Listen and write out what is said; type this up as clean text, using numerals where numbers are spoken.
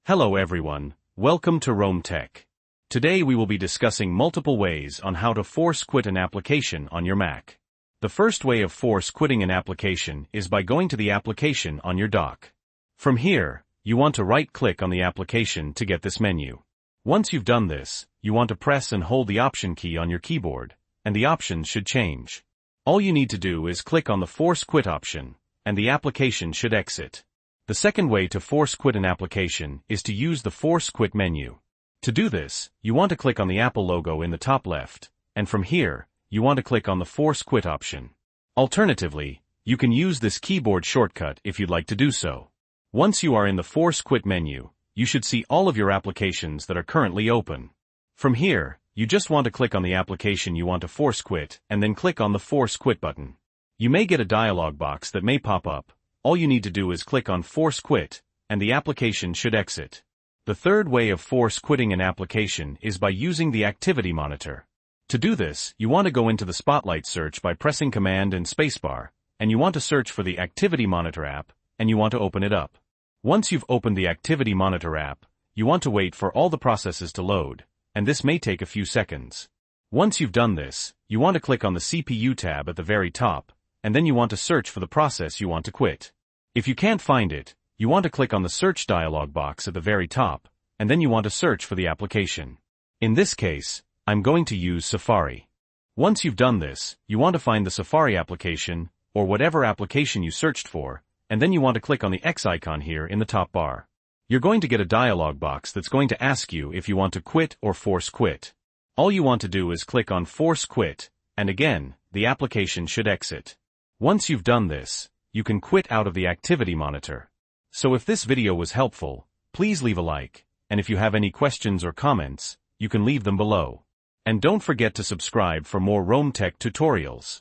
Hello everyone, welcome to Roam Tech. Today we will be discussing multiple ways on how to force quit an application on your Mac. The first way of force quitting an application is by going to the application on your dock. From here, you want to right-click on the application to get this menu. Once you've done this, you want to press and hold the Option key on your keyboard, and the options should change. All you need to do is click on the Force Quit option, and the application should exit. The second way to force quit an application is to use the Force Quit menu. To do this, you want to click on the Apple logo in the top left, and from here, you want to click on the Force Quit option. Alternatively, you can use this keyboard shortcut if you'd like to do so. Once you are in the Force Quit menu, you should see all of your applications that are currently open. From here, you just want to click on the application you want to force quit and then click on the Force Quit button. You may get a dialog box that may pop up. All you need to do is click on Force Quit, and the application should exit. The third way of force quitting an application is by using the Activity Monitor. To do this, you want to go into the Spotlight search by pressing Command and Spacebar, and you want to search for the Activity Monitor app, and you want to open it up. Once you've opened the Activity Monitor app, you want to wait for all the processes to load, and this may take a few seconds. Once you've done this, you want to click on the CPU tab at the very top, and then you want to search for the process you want to quit. If you can't find it, you want to click on the search dialog box at the very top, and then you want to search for the application. In this case, I'm going to use Safari. Once you've done this, you want to find the Safari application, or whatever application you searched for, and then you want to click on the X icon here in the top bar. You're going to get a dialog box that's going to ask you if you want to quit or force quit. All you want to do is click on Force Quit, and again, the application should exit. Once you've done this, you can quit out of the Activity Monitor. So if this video was helpful, please leave a like, and if you have any questions or comments, you can leave them below. And don't forget to subscribe for more Roam Tech tutorials.